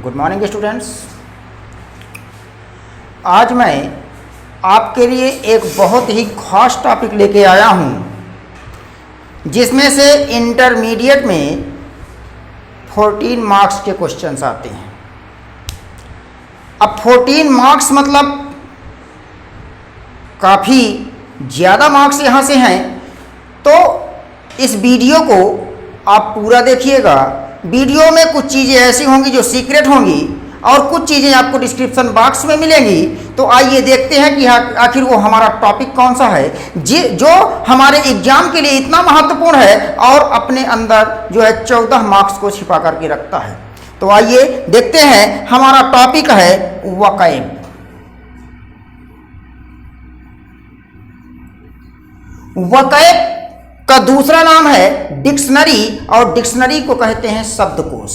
Good morning students. आज मैं आपके लिए एक बहुत ही खास टॉपिक लेके आया हूँ जिसमें से इंटरमीडिएट में 14 मार्क्स के क्वेश्चंस आते हैं। अब 14 मार्क्स मतलब काफ़ी ज़्यादा मार्क्स यहाँ से हैं, तो इस वीडियो को आप पूरा देखिएगा। वीडियो में कुछ चीज़ें ऐसी होंगी जो सीक्रेट होंगी और कुछ चीज़ें आपको डिस्क्रिप्शन बॉक्स में मिलेंगी। तो आइए देखते हैं कि आखिर वो हमारा टॉपिक कौन सा है जो हमारे एग्जाम के लिए इतना महत्वपूर्ण है और अपने अंदर जो है 14 मार्क्स को छिपा करके रखता है। तो आइए देखते हैं। हमारा टॉपिक है वकैब। वकैब का दूसरा नाम है डिक्शनरी और डिक्शनरी को कहते हैं शब्दकोश।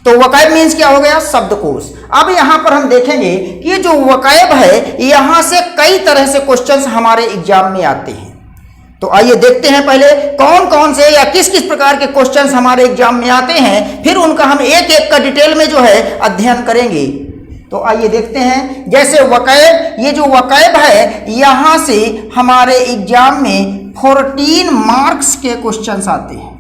तो वकैब मीन्स क्या हो गया? शब्दकोश। अब यहां पर हम देखेंगे कि ये जो वकैब है यहां से कई तरह से क्वेश्चंस हमारे एग्जाम में आते हैं। तो आइए देखते हैं पहले कौन कौन से या किस किस प्रकार के क्वेश्चंस हमारे एग्जाम में आते हैं, फिर उनका हम एक एक का डिटेल में जो है अध्ययन करेंगे। तो आइए देखते हैं। जैसे वकैब, ये जो वकैब है यहां से हमारे एग्जाम में 14 मार्क्स के क्वेश्चंस आते हैं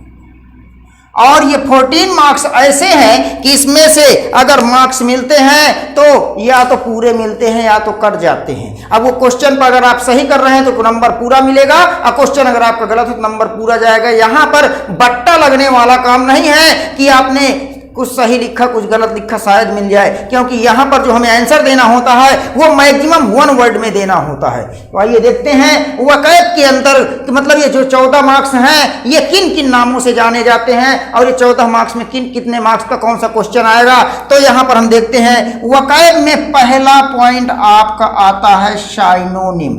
और ये 14 मार्क्स ऐसे हैं कि इसमें से अगर मार्क्स मिलते हैं तो या तो पूरे मिलते हैं या तो कट जाते हैं। अब वो क्वेश्चन पर अगर आप सही कर रहे हैं तो नंबर पूरा मिलेगा और क्वेश्चन अगर आपका गलत है तो नंबर पूरा जाएगा। यहाँ पर बट्टा लगने वाला काम नहीं है कि आपने कुछ सही लिखा कुछ गलत लिखा शायद मिल जाए, क्योंकि यहाँ पर जो हमें आंसर देना होता है वो मैक्सिमम 1 वर्ड में देना होता है। तो आइए देखते हैं वकैब के अंदर मतलब ये जो 14 मार्क्स हैं ये किन किन नामों से जाने जाते हैं और ये 14 मार्क्स में कितने मार्क्स का कौन सा क्वेश्चन आएगा। तो यहाँ पर हम देखते हैं वकैब में पहला पॉइंट आपका आता है साइनोनिम।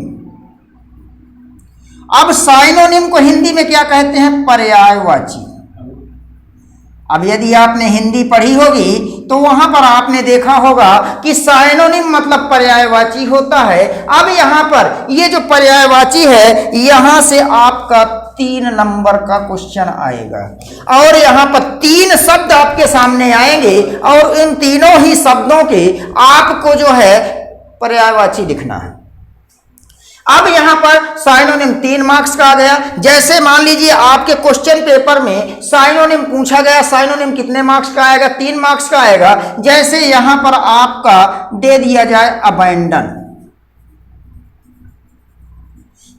अब साइनोनिम को हिंदी में क्या कहते हैं? पर्यायवाची। अब यदि आपने हिंदी पढ़ी होगी तो वहां पर आपने देखा होगा कि साइनोनिम मतलब पर्यायवाची होता है। अब यहां पर ये जो पर्यायवाची है यहां से आपका 3 नंबर का क्वेश्चन आएगा और यहां पर 3 शब्द आपके सामने आएंगे और इन तीनों ही शब्दों के आपको जो है पर्यायवाची लिखना है। अब यहां पर साइनोनिम 3 मार्क्स का आ गया। जैसे मान लीजिए आपके क्वेश्चन पेपर में साइनोनिम पूछा गया, साइनोनिम कितने मार्क्स का आएगा? 3 मार्क्स का आएगा। जैसे यहां पर आपका दे दिया जाए अबैंडन,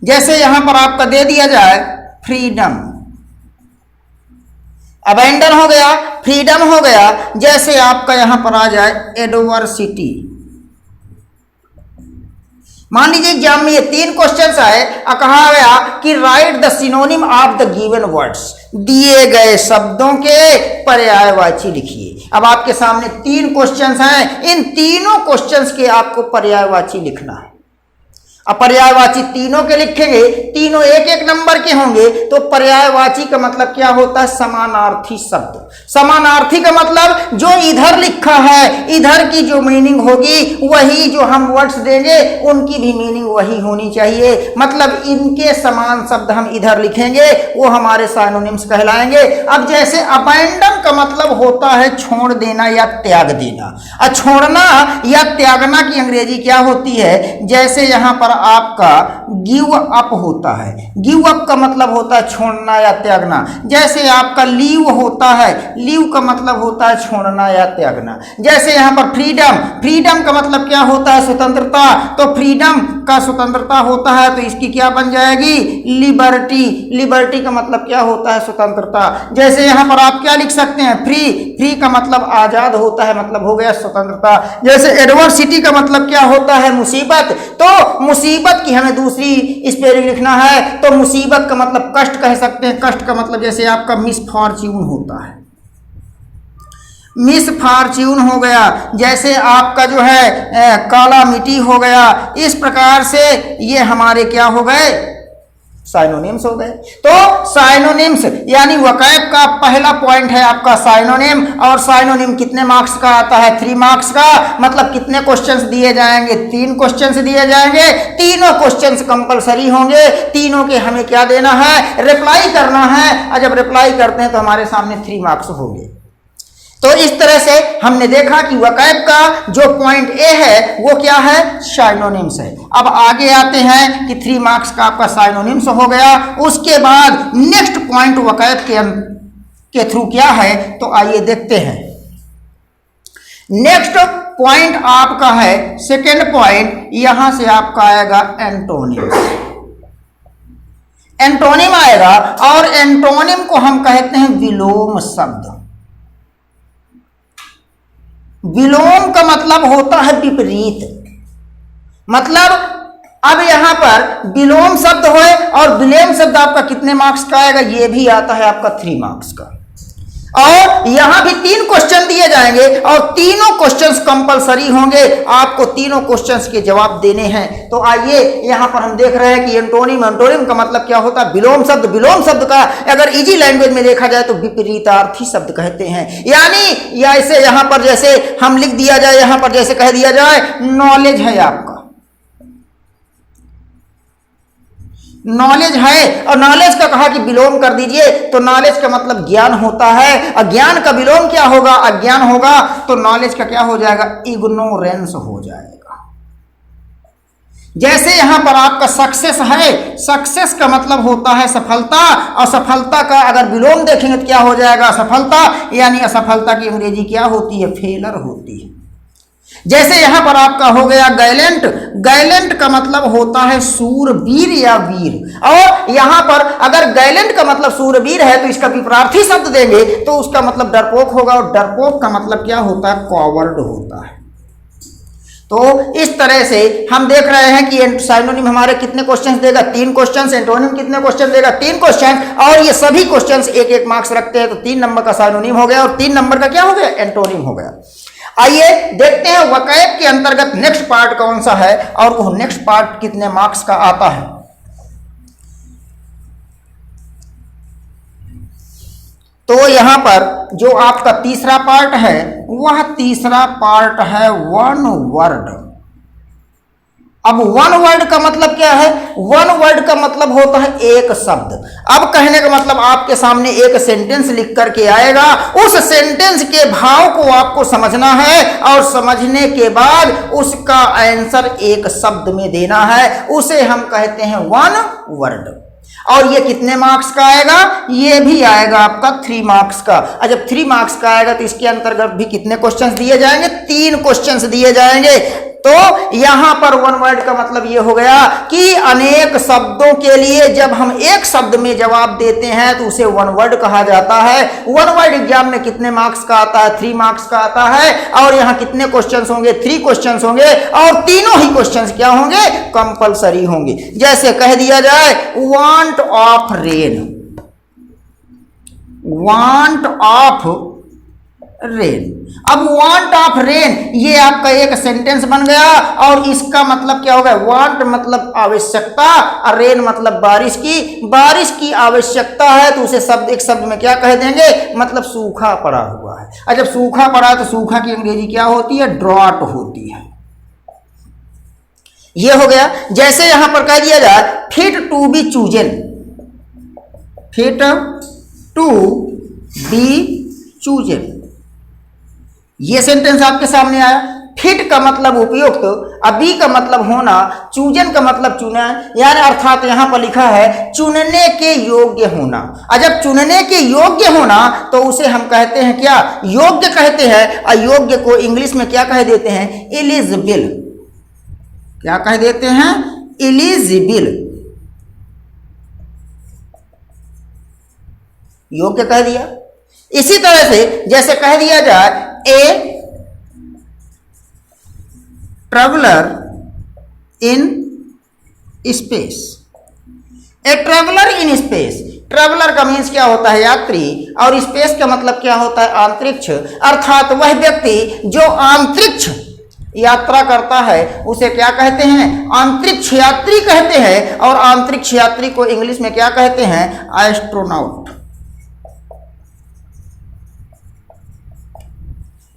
जैसे यहां पर आपका दे दिया जाए फ्रीडम, अबैंडन हो गया, फ्रीडम हो गया। जैसे आपका यहां पर आ जाए एडवर्सिटी। मान लीजिए एग्जाम में ये 3 क्वेश्चंस आए और कहा गया कि right the synonym of the given words, दिए गए शब्दों के पर्यायवाची लिखिए। अब आपके सामने 3 क्वेश्चंस हैं, इन तीनों क्वेश्चंस के आपको पर्यायवाची लिखना है। अब पर्यायवाची तीनों के लिखेंगे, तीनों एक एक नंबर के होंगे। तो पर्यायवाची का मतलब क्या होता है? समानार्थी शब्द। समानार्थी का मतलब जो इधर लिखा है इधर की जो मीनिंग होगी वही जो हम वर्ड्स देंगे उनकी भी मीनिंग वही होनी चाहिए। मतलब इनके समान शब्द हम इधर लिखेंगे वो हमारे साइनोनिम्स कहलाएंगे। अब जैसे अबैंडन का मतलब होता है छोड़ देना या त्याग देना। और छोड़ना या त्यागना की अंग्रेजी क्या होती है? जैसे यहां पर आपका गिव अप होता है, गिव अप का मतलब होता है छोड़ना या त्यागना। जैसे आपका लीव होता है, लीव का मतलब होता है छोड़ना या त्यागना। जैसे यहां पर फ्रीडम, फ्रीडम का मतलब क्या होता है? स्वतंत्रता। तो फ्रीडम का स्वतंत्रता होता है तो इसकी क्या बन जाएगी? लिबर्टी। लिबर्टी का मतलब क्या होता है? स्वतंत्रता। जैसे यहां पर आप क्या लिख सकते हैं? फ्री, फ्री का मतलब आजाद होता है, मतलब हो गया स्वतंत्रता। जैसे एडवर्सिटी का मतलब क्या होता है? मुसीबत। तो मुसीबत की हमें दूसरी स्पेलिंग लिखना है तो मुसीबत का मतलब कष्ट कह सकते हैं। कष्ट का मतलब जैसे आपका मिसफॉर्च्यून होता है, मिसफॉर्च्यून हो गया। जैसे आपका जो है कालामिटी हो गया। इस प्रकार से ये हमारे क्या हो गए? साइनोनिम्स हो गए। तो साइनोनिम्स यानी वकैब का पहला पॉइंट है आपका साइनोनिम। और साइनोनिम कितने मार्क्स का आता है? 3 मार्क्स का। मतलब कितने क्वेश्चंस दिए जाएंगे? 3 क्वेश्चंस दिए जाएंगे। तीनों क्वेश्चंस कंपलसरी होंगे, तीनों के हमें क्या देना है? रिप्लाई करना है। और जब रिप्लाई करते हैं तो हमारे सामने 3 मार्क्स होंगे। तो इस तरह से हमने देखा कि वकैब का जो पॉइंट ए है वो क्या है, साइनोनिम्स है। अब आगे आते हैं कि 3 मार्क्स का आपका साइनोनिम्स हो गया। उसके बाद नेक्स्ट पॉइंट वकैब के थ्रू क्या है, तो आइए देखते हैं। नेक्स्ट पॉइंट आपका है सेकेंड पॉइंट, यहां से आपका आएगा एंटोनिम्स। एंटोनिम आएगा और एंटोनिम को हम कहते हैं विलोम शब्द। विलोम का मतलब होता है विपरीत। मतलब अब यहां पर विलोम शब्द होए और विलोम शब्द आपका कितने मार्क्स का आएगा, ये भी आता है आपका 3 मार्क्स का। और यहां भी 3 क्वेश्चन दिए जाएंगे और तीनों क्वेश्चंस कंपलसरी होंगे, आपको तीनों क्वेश्चंस के जवाब देने हैं। तो आइए यहां पर हम देख रहे हैं कि एंटोनिम, एंटोनिम का मतलब क्या होता है, विलोम शब्द। विलोम शब्द का अगर इजी लैंग्वेज में देखा जाए तो विपरीतार्थी शब्द कहते हैं। यानी या ऐसे यहां पर जैसे हम लिख दिया जाए, यहां पर जैसे कह दिया जाए नॉलेज है आपका, नॉलेज है और नॉलेज का कहा कि विलोम कर दीजिए, तो नॉलेज का मतलब ज्ञान होता है। अज्ञान का विलोम क्या होगा, अज्ञान होगा, तो नॉलेज का क्या हो जाएगा, इग्नोरेंस हो जाएगा। जैसे यहां पर आपका सक्सेस है, सक्सेस का मतलब होता है सफलता, और सफलता का अगर विलोम देखेंगे तो क्या हो जाएगा, असफलता। यानी असफलता की अंग्रेजी क्या होती है, फेलर होती है। जैसे यहां पर आपका हो गया गैलेंट, गैलेंट का मतलब होता है सूरवीर या वीर। और यहां पर अगर गैलेंट का मतलब सूरवीर है तो इसका विपरीत शब्द देंगे तो उसका मतलब डरपोक होगा, और डरपोक का मतलब क्या होता है, कॉवर्ड होता है। तो इस तरह से हम देख रहे हैं कि साइनोनिम हमारे कितने क्वेश्चंस देगा, 3 क्वेश्चंस। एंटोनिम कितने क्वेश्चन देगा, 3 क्वेश्चन। और ये सभी क्वेश्चंस 1-1 मार्क्स रखते हैं, तो 3 नंबर का साइनोनिम हो गया और 3 नंबर का क्या हो गया, एंटोनिम हो गया। आइए देखते हैं वकैब के अंतर्गत नेक्स्ट पार्ट कौन सा है और वो नेक्स्ट पार्ट कितने मार्क्स का आता है। तो यहां पर जो आपका तीसरा पार्ट है, वह तीसरा पार्ट है वन वर्ड। अब वन वर्ड का मतलब क्या है, वन वर्ड का मतलब होता है एक शब्द। अब कहने का मतलब आपके सामने एक सेंटेंस लिख करके आएगा, उस सेंटेंस के भाव को आपको समझना है और समझने के बाद उसका आंसर एक शब्द में देना है, उसे हम कहते हैं वन वर्ड। और ये कितने मार्क्स का आएगा, ये भी आएगा आपका 3 मार्क्स का। और जब 3 मार्क्स का आएगा तो इसके अंतर्गत भी कितने क्वेश्चंस दिए जाएंगे, 3 क्वेश्चंस दिए जाएंगे। तो यहां पर वन वर्ड का मतलब यह हो गया कि अनेक शब्दों के लिए जब हम एक शब्द में जवाब देते हैं तो उसे वन वर्ड कहा जाता है। वन वर्ड एग्जाम में कितने मार्क्स का आता है, 3 मार्क्स का आता है। और यहां कितने क्वेश्चंस होंगे, 3 क्वेश्चंस होंगे और तीनों ही क्वेश्चंस क्या होंगे, कंपलसरी होंगे। जैसे कह दिया जाए want of rain, want of rain. अब वांट ऑफ रेन ये आपका एक सेंटेंस बन गया और इसका मतलब क्या होगा, वांट मतलब आवश्यकता और रेन मतलब बारिश की। बारिश की आवश्यकता है तो उसे शब्द एक शब्द में क्या कह देंगे, मतलब सूखा पड़ा हुआ है। और जब सूखा पड़ा है तो सूखा की अंग्रेजी क्या होती है, ड्रॉट होती है। ये हो गया। जैसे यहां पर कह दिया जाए fit to be chosen, fit to be chosen, ये सेंटेंस आपके सामने आया। फिट का मतलब उपयुक्त, अभी का मतलब होना, चूजन का मतलब चुना, यानी अर्थात यहां पर लिखा है चुनने के योग्य होना। और जब चुनने के योग्य होना तो उसे हम कहते हैं क्या, योग्य कहते हैं। अयोग्य को इंग्लिश में क्या कह देते हैं, एलिजिबल। क्या कह देते हैं, एलिजिबल, योग्य कह दिया। इसी तरह से जैसे कह दिया जाए a traveller in space, a traveller in space. Traveller का मीन्स क्या होता है, यात्री, और स्पेस का मतलब क्या होता है, अंतरिक्ष। अर्थात वह व्यक्ति जो अंतरिक्ष यात्रा करता है उसे क्या कहते हैं, अंतरिक्ष यात्री कहते हैं। और अंतरिक्ष यात्री को इंग्लिश में क्या कहते हैं, एस्ट्रोनॉट।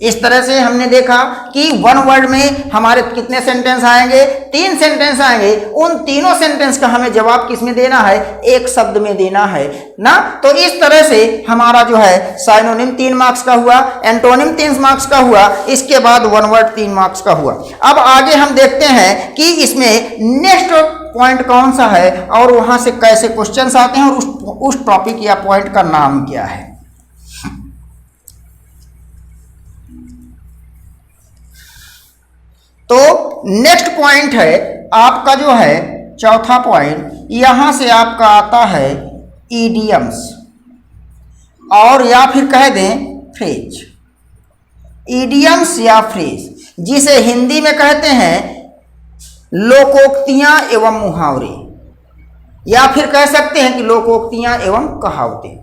इस तरह से हमने देखा कि वन वर्ड में हमारे कितने सेंटेंस आएंगे, 3 सेंटेंस आएंगे। उन तीनों सेंटेंस का हमें जवाब किस में देना है, एक शब्द में देना है ना। तो इस तरह से हमारा जो है साइनोनिम 3 मार्क्स का हुआ, एंटोनिम 3 मार्क्स का हुआ, इसके बाद वन वर्ड 3 मार्क्स का हुआ। अब आगे हम देखते हैं कि इसमें नेक्स्ट पॉइंट कौन सा है और वहां से कैसे क्वेश्चंस आते हैं और उस टॉपिक या पॉइंट का नाम क्या है। तो नेक्स्ट पॉइंट है आपका जो है चौथा पॉइंट, यहां से आपका आता है इडियम्स और या फिर कह दें फ्रेज। इडियम्स या फ्रेज जिसे हिंदी में कहते हैं लोकोक्तियां एवं मुहावरे, या फिर कह सकते हैं कि लोकोक्तियां एवं कहावतें।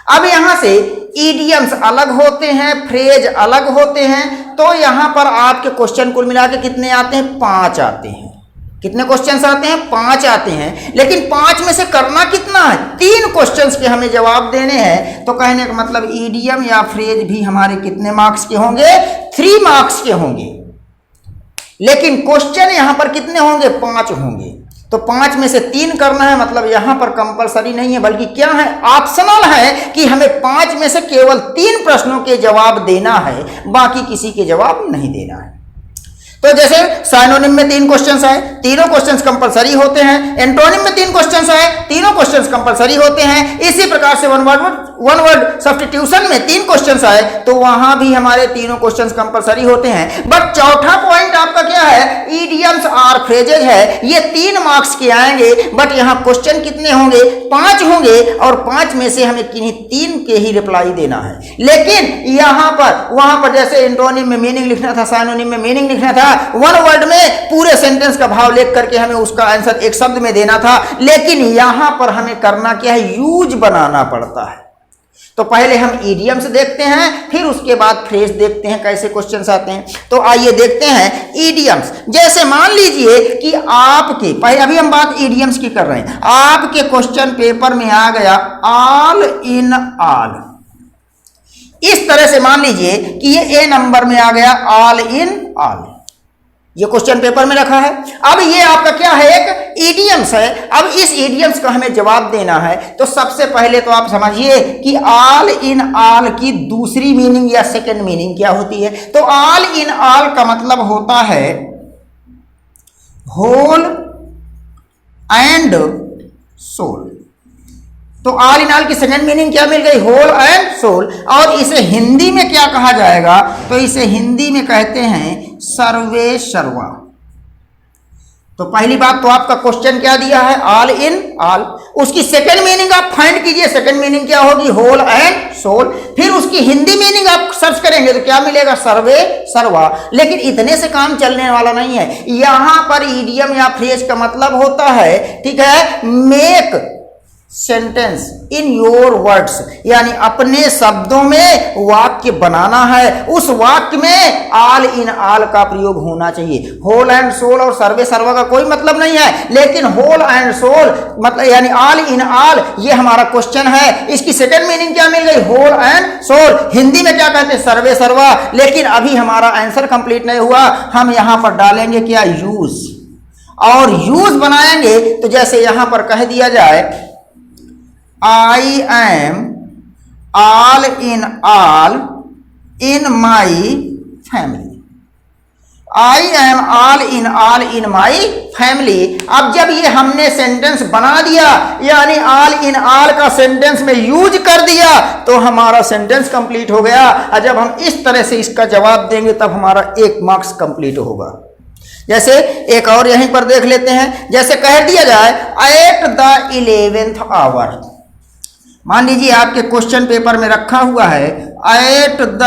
अब यहां से इडियम्स अलग होते हैं, फ्रेज अलग होते हैं। तो यहां पर आपके क्वेश्चन कुल मिला के कितने आते हैं, 5 आते हैं। कितने क्वेश्चंस आते हैं, 5 आते हैं। लेकिन 5 में से करना कितना है, 3 क्वेश्चंस के हमें जवाब देने हैं। तो कहने का मतलब इडियम या फ्रेज भी हमारे कितने मार्क्स के होंगे, 3 मार्क्स के होंगे। लेकिन क्वेश्चन यहां पर कितने होंगे, 5 होंगे। तो 5 में से 3 करना है, मतलब यहां पर कंपलसरी नहीं है, बल्कि क्या है, ऑप्शनल है कि हमें 5 में से केवल 3 प्रश्नों के जवाब देना है, बाकी किसी के जवाब नहीं देना है। तो जैसे साइनोनिम में 3 क्वेश्चंस आए, तीनों क्वेश्चंस कंपलसरी होते हैं। एंटोनिम में 3 क्वेश्चंस आए, तीनों क्वेश्चंस कंपलसरी होते हैं। इसी प्रकार से वन वर्ड सब्स्टिट्यूशन में 3 क्वेश्चंस आए, तो वहां भी हमारे तीनों क्वेश्चंस कंपलसरी होते हैं। बट चौथा पॉइंट आपका क्या है, इडियम्स और फ्रेजेज है, ये 3 मार्क्स के आएंगे। बट यहां क्वेश्चन कितने होंगे, 5 होंगे और 5 में से हमें किन्हीं 3 के ही रिप्लाई देना है। लेकिन यहां पर वहां पर जैसे एंटोनिम में मीनिंग लिखना था, साइनोनिम में मीनिंग लिखना था, वन वर्ड में पूरे सेंटेंस का भाव लिख करके हमें उसका आंसर एक शब्द में देना था। लेकिन यहां पर हमें करना क्या है, यूज बनाना पड़ता है। तो पहले हम इडियम्स देखते हैं, फिर उसके बाद फ्रेज देखते हैं कैसे क्वेश्चंस आते हैं। तो आइए देखते हैं इडियम्स। जैसे मान लीजिए कि आपके पहले, अभी हम बात इडियम्स की कर रहे हैं, आपके क्वेश्चन पेपर में आ गया ऑल इन ऑल। इस तरह से मान लीजिए कि ये ए नंबर में आ गया ऑल इन ऑल, ये क्वेश्चन पेपर में रखा है। अब ये आपका क्या है, एक इडियम्स है। अब इस इडियम्स का हमें जवाब देना है। तो सबसे पहले तो आप समझिए कि ऑल इन ऑल की दूसरी मीनिंग या सेकंड मीनिंग क्या होती है। तो ऑल इन ऑल का मतलब होता है होल एंड सोल। तो ऑल इन ऑल की सेकंड मीनिंग क्या मिल गई, होल एंड सोल। और इसे हिंदी में क्या कहा जाएगा, तो इसे हिंदी में कहते हैं सर्वे सर्वा। तो पहली बात तो आपका क्वेश्चन क्या दिया है, ऑल इन ऑल। उसकी सेकंड मीनिंग आप फाइंड कीजिए, सेकंड मीनिंग क्या होगी, होल एंड सोल। फिर उसकी हिंदी मीनिंग आप सर्च करेंगे तो क्या मिलेगा, सर्वे सर्वा। लेकिन इतने से काम चलने वाला नहीं है। यहां पर इडियम या फ्रेज का मतलब होता है, ठीक है, make sentence in your words, यानी अपने शब्दों में वाक्य बनाना है। उस वाक्य में ऑल इन ऑल का प्रयोग होना चाहिए। होल एंड सोल और सर्वे सर्वा का कोई मतलब नहीं है, लेकिन होल एंड सोल मतलब यानी ऑल इन ऑल, ये हमारा क्वेश्चन है। इसकी सेकंड मीनिंग क्या मिल गई, होल एंड सोल। हिंदी में क्या कहते हैं, सर्वे सर्वा। लेकिन अभी हमारा आंसर कंप्लीट नहीं हुआ, हम यहां पर डालेंगे क्या, यूज। और यूज बनाएंगे तो जैसे यहां पर कह दिया जाए I am all in my family. I am all in my family. अब जब ये हमने सेंटेंस बना दिया, यानी ऑल इन ऑल का सेंटेंस में यूज कर दिया, तो हमारा सेंटेंस कंप्लीट हो गया। और जब हम इस तरह से इसका जवाब देंगे तब हमारा 1 मार्क्स कंप्लीट होगा। जैसे एक और यहीं पर देख लेते हैं। जैसे कह दिया जाए एट द 11th आवर। मान लीजिए आपके क्वेश्चन पेपर में रखा हुआ है एट द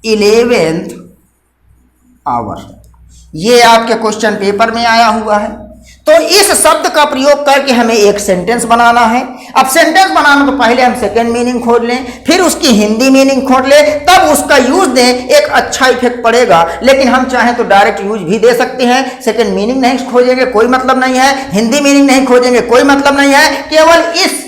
11th आवर, ये आपके क्वेश्चन पेपर में आया हुआ है। तो इस शब्द का प्रयोग करके हमें एक सेंटेंस बनाना है। अब सेंटेंस बनाना तो पहले हम सेकंड मीनिंग खोज लें, फिर उसकी हिंदी मीनिंग खोज लें, तब उसका यूज दें, एक अच्छा इफेक्ट पड़ेगा। लेकिन हम चाहें तो डायरेक्ट यूज भी दे सकते हैं। सेकंड मीनिंग नहीं खोजेंगे कोई मतलब नहीं है, हिंदी मीनिंग नहीं खोजेंगे कोई मतलब नहीं है। केवल इस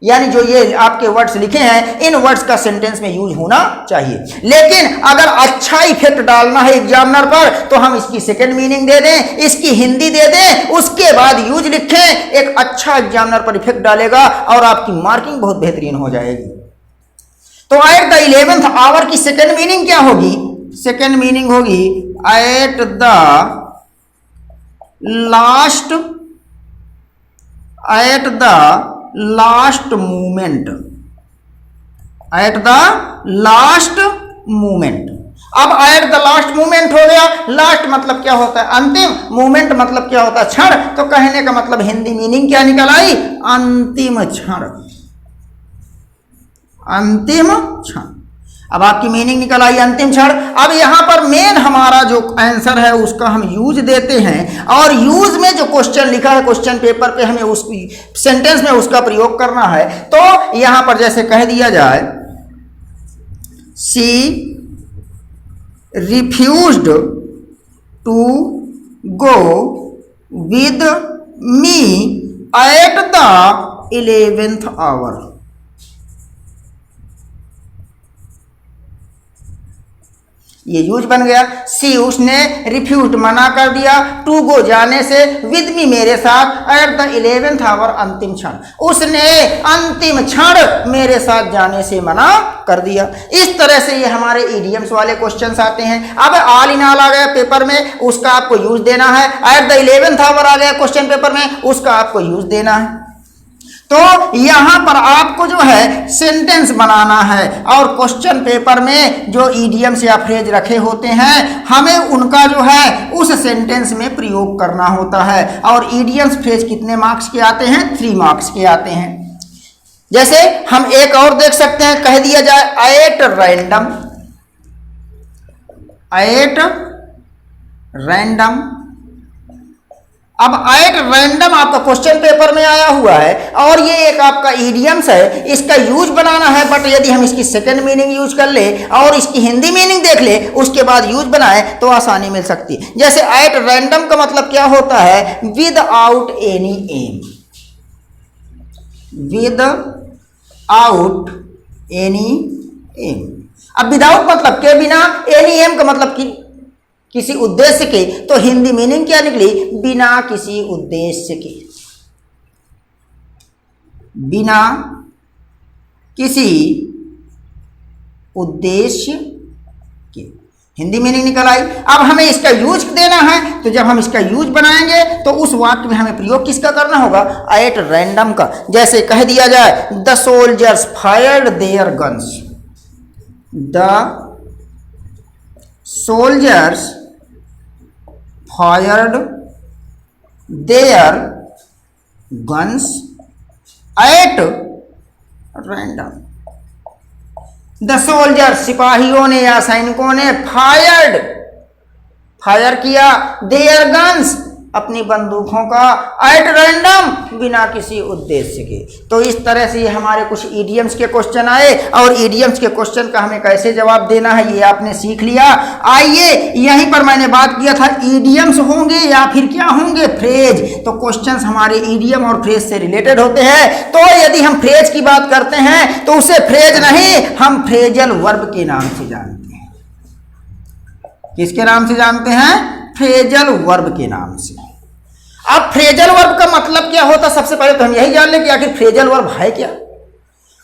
यानी जो ये आपके वर्ड्स लिखे हैं इन वर्ड्स का सेंटेंस में यूज होना चाहिए। लेकिन अगर अच्छा इफेक्ट डालना है एग्जामिनर पर तो हम इसकी सेकंड मीनिंग दे दें, इसकी हिंदी दे दें, उसके बाद यूज लिखें, एक अच्छा एग्जामिनर पर इफेक्ट डालेगा और आपकी मार्किंग बहुत बेहतरीन हो जाएगी। तो एट द 11th आवर की सेकंड मीनिंग क्या होगी? सेकंड मीनिंग होगी at the last moment. At the last moment. अब एट द लास्ट मूमेंट हो गया। लास्ट मतलब क्या होता है? अंतिम। मूमेंट मतलब क्या होता है? क्षण। तो कहने का मतलब हिंदी मीनिंग क्या निकल आई? अंतिम क्षण। अंतिम क्षण। अब आपकी मीनिंग निकल आई अंतिम क्षण। अब यहां पर मेन हमारा जो आंसर है उसका हम यूज देते हैं और यूज में जो क्वेश्चन लिखा है क्वेश्चन पेपर पे हमें उस सेंटेंस में उसका प्रयोग करना है। तो यहां पर जैसे कह दिया जाए she refused to go with me at the 11th hour. ये यूज बन गया। सी उसने, रिफ्यूज मना कर दिया, टू गो जाने से, विद मी मेरे साथ, एट द 11th आवर अंतिम क्षण। उसने अंतिम क्षण मेरे साथ जाने से मना कर दिया। इस तरह से ये हमारे इडियम्स वाले क्वेश्चंस आते हैं। अब ऑल इन ऑल आ गया पेपर में, उसका आपको यूज देना है। एट द 11th आवर आ गया क्वेश्चन पेपर में, उसका आपको यूज देना है। तो यहां पर आपको जो है सेंटेंस बनाना है और क्वेश्चन पेपर में जो इडियम्स या फ्रेज रखे होते हैं हमें उनका जो है उस सेंटेंस में प्रयोग करना होता है। और इडियम्स फ्रेज कितने मार्क्स के आते हैं? 3 मार्क्स के आते हैं। जैसे हम एक और देख सकते हैं, कह दिया जाए एट रैंडम। At random. अब एट रैंडम आपका क्वेश्चन पेपर में आया हुआ है और ये एक आपका इडियम्स है, इसका यूज बनाना है। बट यदि हम इसकी सेकंड मीनिंग यूज कर ले और इसकी हिंदी मीनिंग देख ले उसके बाद यूज बनाए तो आसानी मिल सकती है। जैसे एट रैंडम का मतलब क्या होता है? Without any aim. Without any aim. अब विदाउट मतलब के बिना, एनी एम का मतलब कि किसी उद्देश्य के। तो हिंदी मीनिंग क्या निकली? बिना किसी उद्देश्य के। बिना किसी उद्देश्य के हिंदी मीनिंग निकल आई। अब हमें इसका यूज देना है, तो जब हम इसका यूज बनाएंगे तो उस वाक्य में हमें प्रयोग किसका करना होगा? एट रैंडम का। जैसे कह दिया जाए the soldiers fired their guns. The soldiers fired their guns at random। The soldier सिपाहियों ने या सैनिकों ने फायर किया, देयर गन्स अपनी बंदूकों का, एट रैंडम बिना किसी उद्देश्य के। तो इस तरह से ये हमारे कुछ इडियम्स के क्वेश्चन आए और इडियम्स के क्वेश्चन का हमें कैसे जवाब देना है ये आपने सीख लिया। आइए यहीं पर मैंने बात किया था इडियम्स होंगे या फिर क्या होंगे? फ्रेज। तो क्वेश्चंस हमारे इडियम और फ्रेज से रिलेटेड होते हैं। तो यदि हम फ्रेज की बात करते हैं तो उसे फ्रेज नहीं, हम फ्रेजल वर्ब के नाम से जानते हैं। किसके नाम से जानते हैं? फ्रेजल वर्ब के नाम से। अब फ्रेजल वर्ब का मतलब क्या होता है? सबसे पहले तो हम यही जान लें कि आखिर फ्रेजल वर्ब है क्या।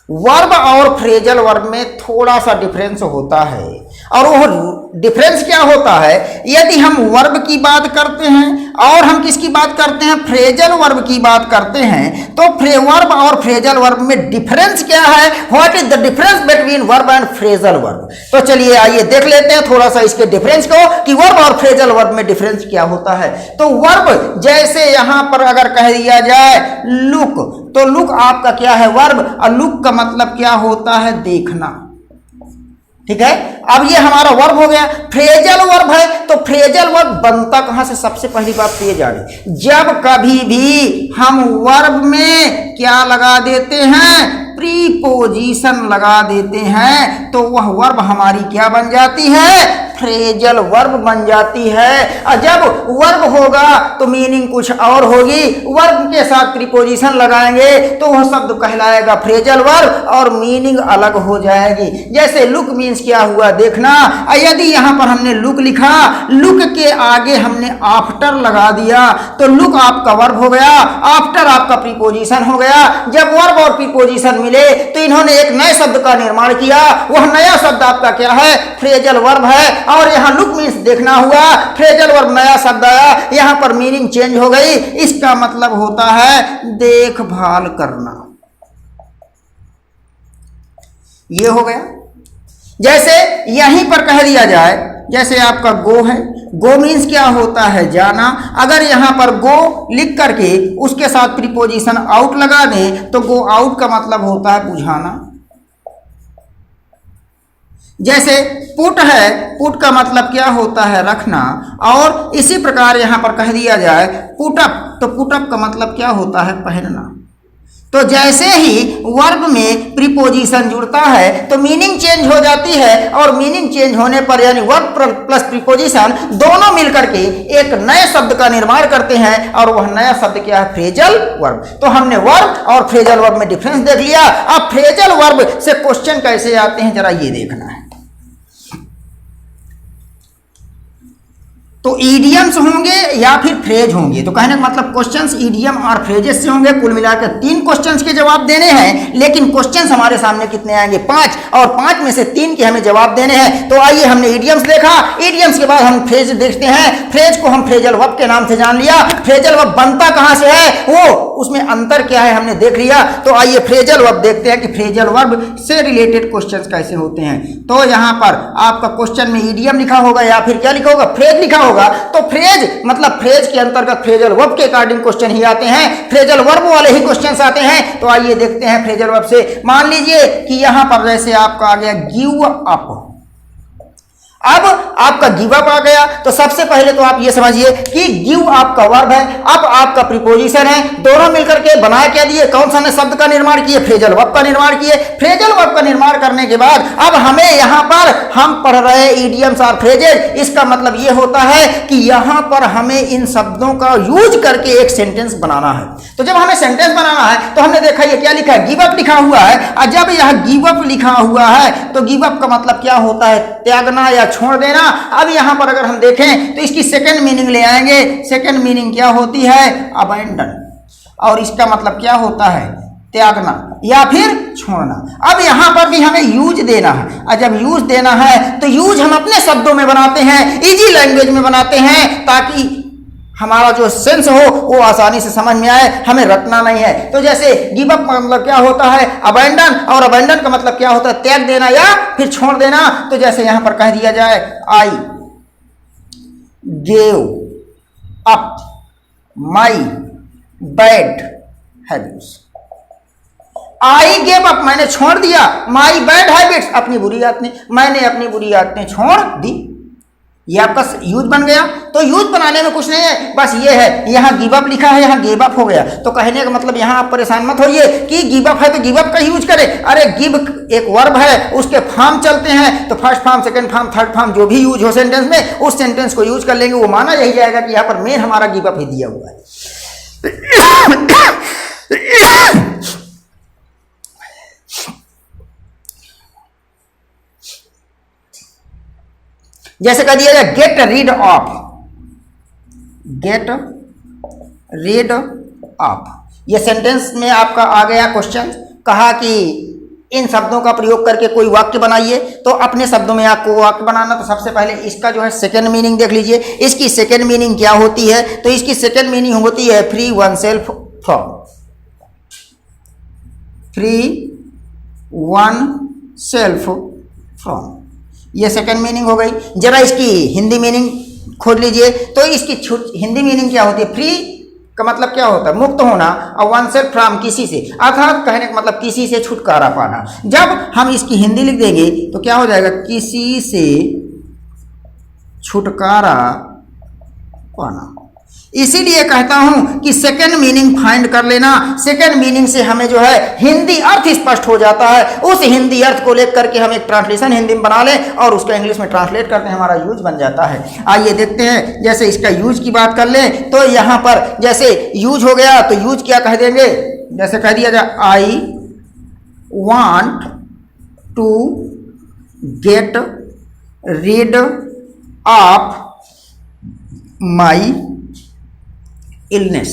वर्ब और फ्रेजल वर्ब में थोड़ा सा डिफरेंस होता है और वो डिफरेंस क्या होता है? यदि हम वर्ब की बात करते हैं और हम किसकी बात करते हैं? फ्रेजल वर्ब की बात करते हैं। तो वर्ब और फ्रेजल वर्ब में डिफरेंस क्या है? What is the difference between verb and phrasal verb? तो चलिए आइए देख लेते हैं थोड़ा सा इसके डिफरेंस को कि वर्ब और फ्रेजल वर्ब में डिफरेंस क्या होता है। तो वर्ब जैसे यहां पर अगर कह दिया जाए लुक, तो लुक आपका क्या है? वर्ब। और लुक का मतलब क्या होता है? देखना। ठीक है, अब ये हमारा वर्ब हो गया। फ्रेजल वर्ब है तो फ्रेजल वर्ब बनता कहां से? सबसे पहली बात तो ये जाने, जब कभी भी हम वर्ब में क्या लगा देते हैं? प्रीपोजिशन लगा देते हैं तो वह वर्ब हमारी क्या बन जाती है? फ्रेजल वर्ब बन जाती है। और जब वर्ब होगा तो मीनिंग कुछ और होगी, वर्ब के साथ प्रीपोजिशन लगाएंगे तो वह शब्द कहलाएगा फ्रेजल वर्ब और मीनिंग अलग हो जाएगी। जैसे लुक मीन्स क्या हुआ देखना, यदि यहाँ पर हमने लुक लिखा, लुक के आगे हमने आफ्टर लगा दिया तो लुक आपका वर्ब हो गया, आफ्टर आपका प्रीपोजिशन हो गया। जब वर्ब और प्रीपोजिशन मिले तो इन्होंने एक नए शब्द का निर्माण किया, वह नया शब्द आपका क्या है, फ्रेजल वर्ब है। और यहाँ लुक मीन्स देखना हुआ, फ्रेजल वर्ब नया शब्द आया, यहाँ पर मीनिंग चेंज हो गई। इसका मतलब होता है देखभाल करना, ये हो गया। जैसे यहीं पर कह दिया जाए, जैसे आपका गो है, गो मीन्स क्या होता है जाना, अगर यहां पर गो लिख करके उसके साथ प्रीपोजिशन आउट लगा दें तो गो आउट का मतलब होता है बुझाना। जैसे पुट है, पुट का मतलब क्या होता है रखना। और इसी प्रकार यहां पर कह दिया जाए पुटअप, तो पुटअप का मतलब क्या होता है पहनना। तो जैसे ही वर्ब में प्रीपोजिशन जुड़ता है तो मीनिंग चेंज हो जाती है, और मीनिंग चेंज होने पर यानी वर्ब प्लस प्रीपोजिशन दोनों मिलकर के एक नए शब्द का निर्माण करते हैं, और वह नया शब्द क्या है, फ्रेजल वर्ब। तो हमने वर्ब और फ्रेजल वर्ब में डिफरेंस देख लिया। अब फ्रेजल वर्ब से क्वेश्चन कैसे आते हैं जरा ये देखना है। तो ईडियम्स होंगे या फिर फ्रेज होंगे, तो कहने का मतलब क्वेश्चंस ईडियम और फ्रेजेस से होंगे। कुल मिलाकर 3 क्वेश्चंस के जवाब देने हैं, लेकिन क्वेश्चंस हमारे सामने कितने आएंगे, 5, और 5 में से 3 के हमें जवाब देने हैं। तो आइए, हमने ईडियम्स देखा, ईडियम्स के बाद हम फ्रेज देखते हैं। फ्रेज को हम फ्रेजल वर्ब के नाम से जान लिया। फ्रेजल वर्ब बनता कहां से है, वो उसमें अंतर क्या है हमने देख लिया। तो आइए फ्रेजल वर्ब देखते हैं कि फ्रेजल वर्ब से रिलेटेड क्वेश्चंस कैसे होते हैं। तो यहां पर आपका क्वेश्चन में ईडियम लिखा होगा या फिर क्या लिखा होगा, फ्रेज लिखा होगा। तो फ्रेज मतलब फ्रेज के अंतर्गत फ्रेजल वर्ब के अकॉर्डिंग क्वेश्चन ही आते हैं, फ्रेजल वर्ब वाले ही क्वेश्चंस आते हैं। तो आइए देखते हैं फ्रेजल वर्ब से। मान लीजिए कि यहां पर जैसे आपका आ गया गिव अप, अब आपका गिव अप आ गया, तो सबसे पहले तो आप ये समझिए कि गिव आपका वर्ब है, अब आपका प्रीपोजिशन है, दोनों मिलकर के बना क्या दिए, कौन सा शब्द का निर्माण किए, फ्रेजल वर्ब का निर्माण किए। फ्रेजल वर्ब का निर्माण करने के बाद अब हमें यहां पर हम पढ़ रहे इडियम्स और फ्रेजेस, इसका मतलब ये होता है कि यहां पर हमें इन शब्दों का यूज करके एक सेंटेंस बनाना है। तो जब हमें सेंटेंस बनाना है तो हमने देखा ये क्या लिखा है, गिव अप लिखा हुआ है। और जब यह गिव अप लिखा हुआ है तो गिव अप का मतलब क्या होता है, त्यागना या छोड़ देना। अब यहां पर अगर हम देखें तो इसकी सेकंड मीनिंग ले आएंगे। सेकंड मीनिंग क्या होती है, अबैंडन, और इसका मतलब क्या होता है, त्यागना या फिर छोड़ना। अब यहां पर भी हमें यूज देना है, और जब यूज देना है तो यूज हम अपने शब्दों में बनाते हैं, इजी लैंग्वेज में बनाते हैं, ताकि हमारा जो सेंस हो वो आसानी से समझ में आए, हमें रटना नहीं है। तो जैसे गिव अप का मतलब क्या होता है, अबैंडन, और अबैंडन का मतलब क्या होता है, त्याग देना या फिर छोड़ देना। तो जैसे यहां पर कह दिया जाए I gave up my bad habits, I gave up मैंने छोड़ दिया, माई बैड हैबिट्स अपनी बुरी आदतें, मैंने अपनी बुरी आदतें छोड़ दी। ये आपका यूज बन गया। तो यूज बनाने में कुछ नहीं है, बस ये है यहाँ गिव अप लिखा है, यहाँ गिव अप हो गया। तो कहने का मतलब यहाँ आप परेशान मत होइए कि गिव अप है तो गिव अप का यूज करें। अरे गिव एक वर्ब है, उसके फॉर्म चलते हैं, तो first form, second form, third form जो भी यूज हो सेंटेंस में, उस सेंटेंस को यूज कर लेंगे। वो माना यही जाएगा कि यहाँ पर मेन हमारा गिव अप ही दिया हुआ है। जैसे कह दिया जाए gate rid of, gate rid of, ये सेंटेंस में आपका आ गया क्वेश्चन। कहा कि इन शब्दों का प्रयोग करके कोई वाक्य बनाइए। तो अपने शब्दों में आपको वाक्य बनाना, तो सबसे पहले इसका जो है सेकंड मीनिंग देख लीजिए। इसकी सेकंड मीनिंग क्या होती है, तो इसकी सेकंड मीनिंग होती है free one self from, free one self from, ये सेकंड मीनिंग हो गई। जरा इसकी हिंदी मीनिंग खोज लीजिए। तो इसकी हिंदी मीनिंग क्या होती है, फ्री का मतलब क्या होता है, मुक्त होना, और वन सेल्फ फ्रॉम किसी से, अर्थात कहने का मतलब किसी से छुटकारा पाना। जब हम इसकी हिंदी लिख देंगे तो क्या हो जाएगा, किसी से छुटकारा पाना। इसीलिए कहता हूं कि सेकंड मीनिंग फाइंड कर लेना। सेकंड मीनिंग से हमें जो है हिंदी अर्थ स्पष्ट हो जाता है। उस हिंदी अर्थ को लेकर के हम एक ट्रांसलेशन हिंदी में बना लें और उसका इंग्लिश में ट्रांसलेट करते हैं, हमारा यूज बन जाता है। आइए देखते हैं, जैसे इसका यूज की बात कर लें तो यहां पर जैसे यूज हो गया तो यूज क्या कह देंगे, जैसे कह दिया जाए I want to get rid of my illness.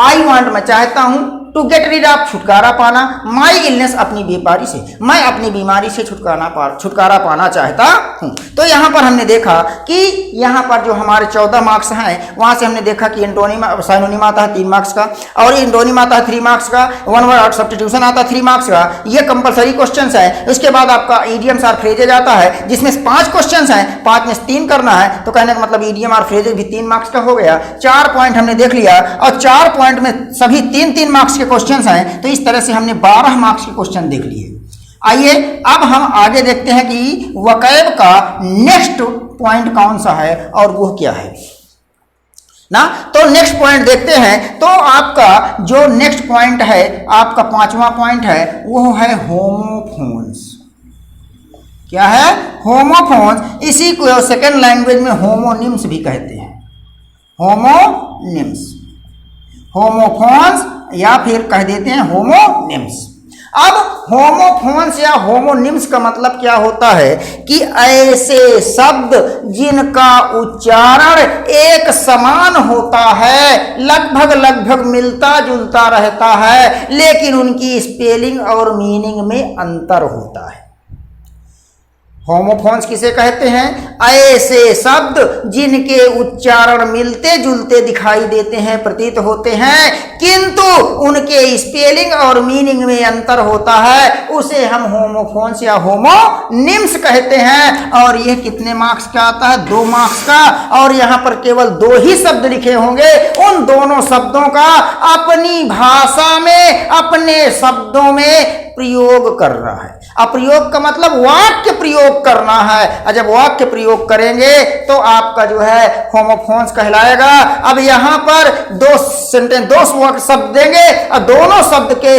I want मैं चाहता हूं, टू गेट रीड ऑफ छुटकारा पाना, माई इलनेस अपनी बीमारी से, मैं अपनी बीमारी से छुटकारा पाना चाहता हूं। तो यहां पर हमने देखा कि यहां पर जो हमारे 14 मार्क्स हैं वहां से हमने देखा कि एंटोनिम साइनोनिम आता है 3 मार्क्स का, और एंटोनिम आता है 3 मार्क्स का, वन वर्ड सब्स्टिट्यूशन आता है 3 मार्क्स का। ये कंपलसरी क्वेश्चन है। उसके बाद आपका ईडियम्स और फ्रेजेज आता है जिसमें 5 क्वेश्चन हैं, 5 में 3 करना है। तो कहने का मतलब ईडियम और फ्रेजेज भी 3 मार्क्स का हो गया। 4 पॉइंट हमने देख लिया और 4 पॉइंट में सभी 3-3 मार्क्स के क्वेश्चंस हैं। तो इस तरह से हमने 12 मार्क्स के क्वेश्चन देख लिए। आइए अब हम आगे देखते हैं कि वकैब का नेक्स्ट पॉइंट कौन सा है और वो क्या है ना। तो नेक्स्ट पॉइंट देखते हैं। तो आपका जो नेक्स्ट पॉइंट है, आपका 5वां पॉइंट है, वो है होमोफोन्स। क्या है? होमोफोन्स। इसी को सेकेंड लैंग्वेज में होमोनिम्स भी कहते हैं। होमोनिम्स, होमोफोन्स या फिर कह देते हैं होमोनिम्स। अब होमोफोन्स या होमोनिम्स का मतलब क्या होता है कि ऐसे शब्द जिनका उच्चारण एक समान होता है, लगभग मिलता जुलता रहता है, लेकिन उनकी स्पेलिंग और मीनिंग में अंतर होता है। होमोफोन्स किसे कहते हैं? ऐसे शब्द जिनके उच्चारण मिलते जुलते दिखाई देते हैं, प्रतीत होते हैं, किंतु उनके स्पेलिंग और मीनिंग में अंतर होता है, उसे हम होमोफोन्स या होमोनिम्स कहते हैं। और यह कितने मार्क्स का आता है? 2 मार्क्स का। और यहाँ पर केवल 2 ही शब्द लिखे होंगे। उन दोनों शब्दों का अपनी भाषा में, अपने शब्दों में प्रयोग कर रहा है। अब प्रयोग का मतलब वाक्य प्रयोग करना है। और जब वाक्य प्रयोग करेंगे तो आपका जो है होमोफोन्स कहलाएगा। अब यहां पर 2 सेंटेंस, 2 शब्द देंगे और दोनों शब्द के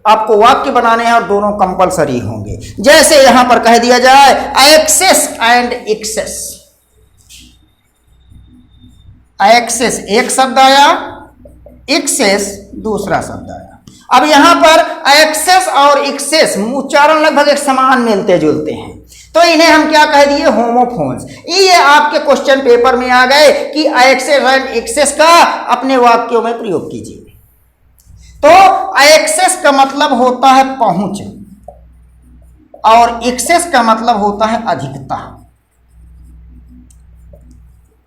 आपको वाक्य बनाने हैं और दोनों कंपलसरी होंगे। जैसे यहां पर कह दिया जाए एक्सेस एंड एक्सेस। एक्सेस एक शब्द आया, एक्सेस दूसरा शब्द आया। अब यहां पर एक्सेस और एक्सेस उच्चारण लगभग एक समान मिलते जुलते हैं, तो इन्हें हम क्या कह दिए? होमोफोन्स। ये आपके क्वेश्चन पेपर में आ गए कि एक्सेस एंड एक्सेस का अपने वाक्यों में प्रयोग कीजिए। तो एक्सेस का मतलब होता है पहुंच और एक्सेस का मतलब होता है अधिकता।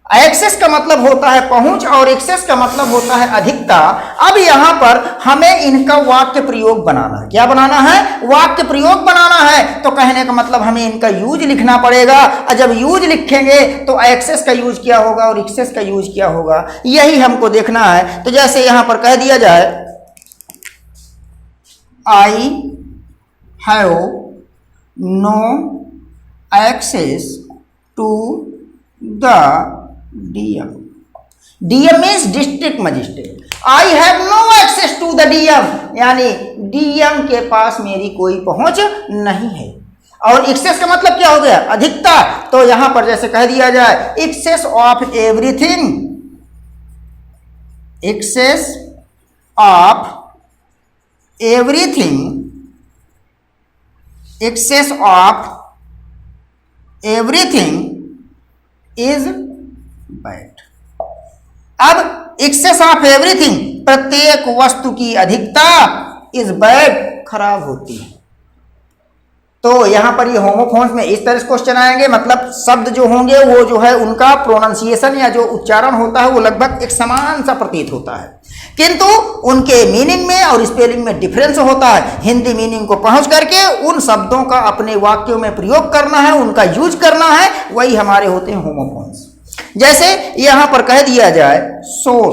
एक्सेस का मतलब होता है पहुंच और एक्सेस का मतलब होता है अधिकता। अब यहां पर हमें इनका वाक्य प्रयोग बनाना है। क्या बनाना है? वाक्य प्रयोग बनाना है। तो कहने का मतलब हमें इनका यूज लिखना पड़ेगा। और जब यूज लिखेंगे तो एक्सेस का यूज क्या होगा और एक्सेस का यूज क्या होगा, यही हमको देखना है। तो जैसे यहां पर कह दिया जाए I have no access to the DM. DM means district magistrate. I have no access to the DM, यानी DM के पास मेरी कोई पहुंच नहीं है। और एक्सेस का मतलब क्या हो गया? अधिकता। तो यहां पर जैसे कह दिया जाए excess of everything, excess of everything, excess of everything is bad. अब एक्सेस ऑफ एवरीथिंग, प्रत्येक वस्तु की अधिकता, इज बैड, खराब होती है। तो यहां पर ये होमोफोन्स में इस तरह से क्वेश्चन आएंगे, मतलब शब्द जो होंगे वो जो है उनका प्रोनाउंसिएशन या जो उच्चारण होता है वो लगभग एक समान सा प्रतीत होता है, किंतु उनके मीनिंग में और स्पेलिंग में डिफरेंस होता है। हिंदी मीनिंग को पहुंच करके उन शब्दों का अपने वाक्यों में प्रयोग करना है, उनका यूज करना है, वही हमारे होते हैं होमोफोन्स। जैसे यहां पर कह दिया जाए शोर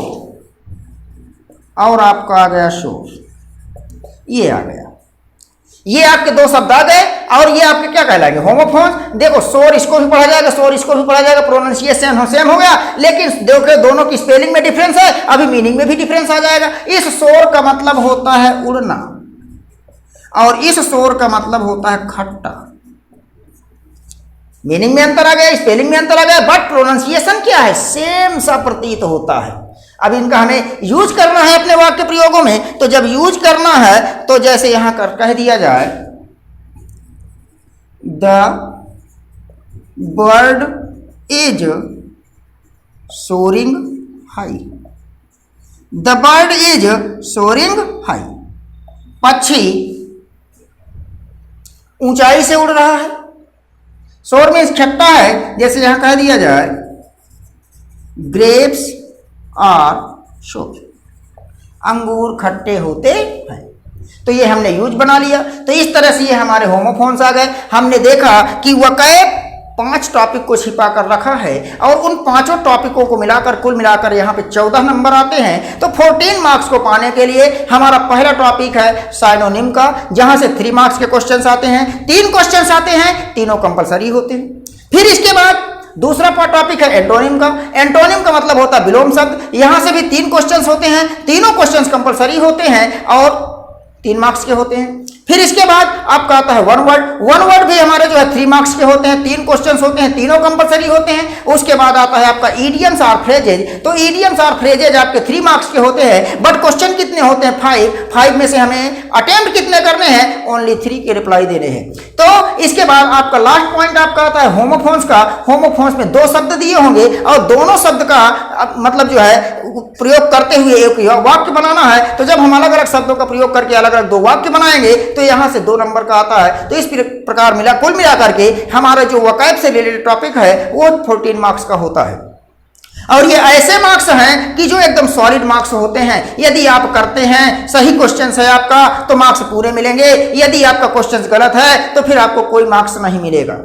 और आपका आ गया शोर, ये आ गया। ये आपके दो शब्द आ गए और ये आपके क्या कहलाएंगे, होमोफोन्स। देखो शोर इसको भी पढ़ा जाएगा, शोर इसको भी पढ़ा जाएगा, प्रोनाउंसिएशन सेम हो गया, लेकिन देखो दोनों की स्पेलिंग में डिफरेंस है, अभी मीनिंग में भी डिफरेंस आ जाएगा। इस शोर का मतलब होता है उड़ना और इस शोर का मतलब होता है खट्टा। मीनिंग में अंतर आ गया, स्पेलिंग में अंतर आ गया, बट प्रोनाउंसिएशन क्या है, सेम सा प्रतीत होता है। अब इनका हमें यूज करना है अपने वाक्य प्रयोगों में। तो जब यूज करना है तो जैसे यहां कर कह दिया जाए the bird is soaring high, the bird is soaring high, पक्षी ऊंचाई से उड़ रहा है। सोर मीन्स खट्टा है, जैसे यहां कह दिया जाए ग्रेप्स आर सोर, अंगूर खट्टे होते हैं। तो ये हमने यूज बना लिया। तो इस तरह से ये हमारे होमोफोन्स आ गए। हमने देखा कि वकैब 5 टॉपिक को छिपा कर रखा है और उन 5 टॉपिकों को मिलाकर कुल मिलाकर यहाँ पे 14 नंबर आते हैं। तो 14 मार्क्स को पाने के लिए हमारा पहला टॉपिक है साइनोनिम का, जहां से 3 मार्क्स के क्वेश्चंस आते हैं। 3 क्वेश्चंस आते हैं, तीनों कंपलसरी होते हैं। फिर इसके बाद दूसरा टॉपिक है एंटोनिम का। एंटोनिम का मतलब होता है विलोम शब्द। यहां से भी 3 क्वेश्चंस होते हैं, तीनों क्वेश्चंस कंपलसरी होते हैं और 3 मार्क्स के होते हैं। फिर इसके बाद आपका आता है वन वर्ड। वन वर्ड भी हमारे जो है 3 मार्क्स के होते हैं, 3 क्वेश्चंस होते हैं, तीनों कंपलसरी होते हैं। उसके बाद आता है आपका इडियम्स और फ्रेजेज। तो इडियम्स और फ्रेजेज आपके 3 मार्क्स के होते हैं, बट क्वेश्चन कितने होते हैं, 5 में से हमें अटेम्प्ट कितने करने हैं, ओनली 3 के रिप्लाई देने हैं। तो इसके बाद आपका लास्ट पॉइंट आपका आता है होमोफोन्स का। होमोफोन्स में 2 शब्द दिए होंगे और दोनों शब्द का मतलब जो है प्रयोग करते हुए एक वाक्य बनाना है। तो जब हम अलग अलग शब्दों का प्रयोग करके अलग अलग 2 वाक्य बनाएंगे तो यहां से 2 नंबर का आता है। तो इस प्रकार कुल मिला करके हमारा जो वकैब से रिलेटेड टॉपिक है वो 14 मार्क्स का होता है। और ये ऐसे मार्क्स हैं कि जो एकदम सॉलिड मार्क्स होते हैं। यदि आप करते हैं, सही क्वेश्चन है आपका, तो मार्क्स पूरे मिलेंगे। यदि आपका क्वेश्चन गलत है तो फिर आपको कोई मार्क्स नहीं मिलेगा।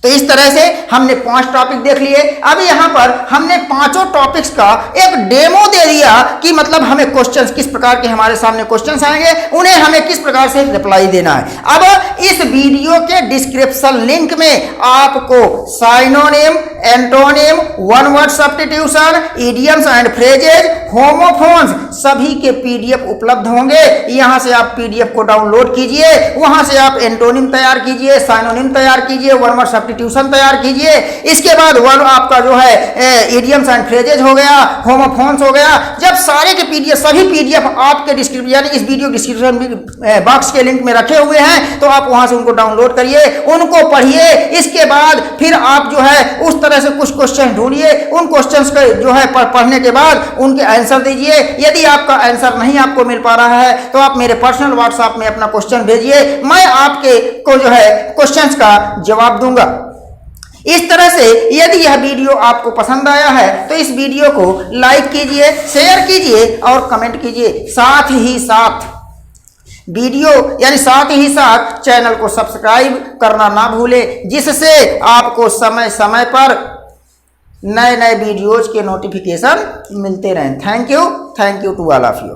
तो इस तरह से हमने 5 टॉपिक देख लिए। अब यहाँ पर हमने 5 टॉपिक्स का एक डेमो दे दिया कि मतलब हमें क्वेश्चंस किस प्रकार के हमारे सामने क्वेश्चंस आएंगे, उन्हें हमें किस प्रकार से रिप्लाई देना है। अब इस वीडियो के डिस्क्रिप्शन लिंक में आपको synonym, antonym, one word substitution, idioms and phrases, homophones सभी के PDF उपलब्ध होंगे। यहाँ से आप PDF को डाउनलोड कीजिए, वहां से आप एंटोनिम तैयार कीजिए, साइनोनिम तैयार कीजिए, वन वर्ड सब्स्टिट्यूशन तैयार कीजिए। इसके बाद वन आपका जो है इडियम्स एंड फ्रेजेज हो गया, होमोफोन्स हो गया। जब सारे के PDF सभी PDF आपके डिस्क्रिप्शन यानी इस वीडियो डिस्क्रिप्शन बॉक्स के लिंक में रखे हुए हैं, तो आप वहां से उनको डाउनलोड करिए, उनको पढ़िए। इसके बाद फिर आप जो है उस तरह से कुछ क्वेश्चन ढूंढिए, उन क्वेश्चंस को जो है पढ़ने के बाद उनके आंसर दीजिए। यदि आपका आंसर नहीं आपको मिल पा रहा है तो आप मेरे पर्सनल व्हाट्सएप में अपना क्वेश्चन भेजिए, मैं आपके को जो है क्वेश्चंस का जवाब दूंगा। इस तरह से यदि यह वीडियो आपको पसंद आया है तो इस वीडियो को लाइक कीजिए, शेयर कीजिए और कमेंट कीजिए। साथ ही साथ वीडियो यानी साथ ही साथ चैनल को सब्सक्राइब करना ना भूलें, जिससे आपको समय समय पर नए नए वीडियोज के नोटिफिकेशन मिलते रहें। Thank you to all of you.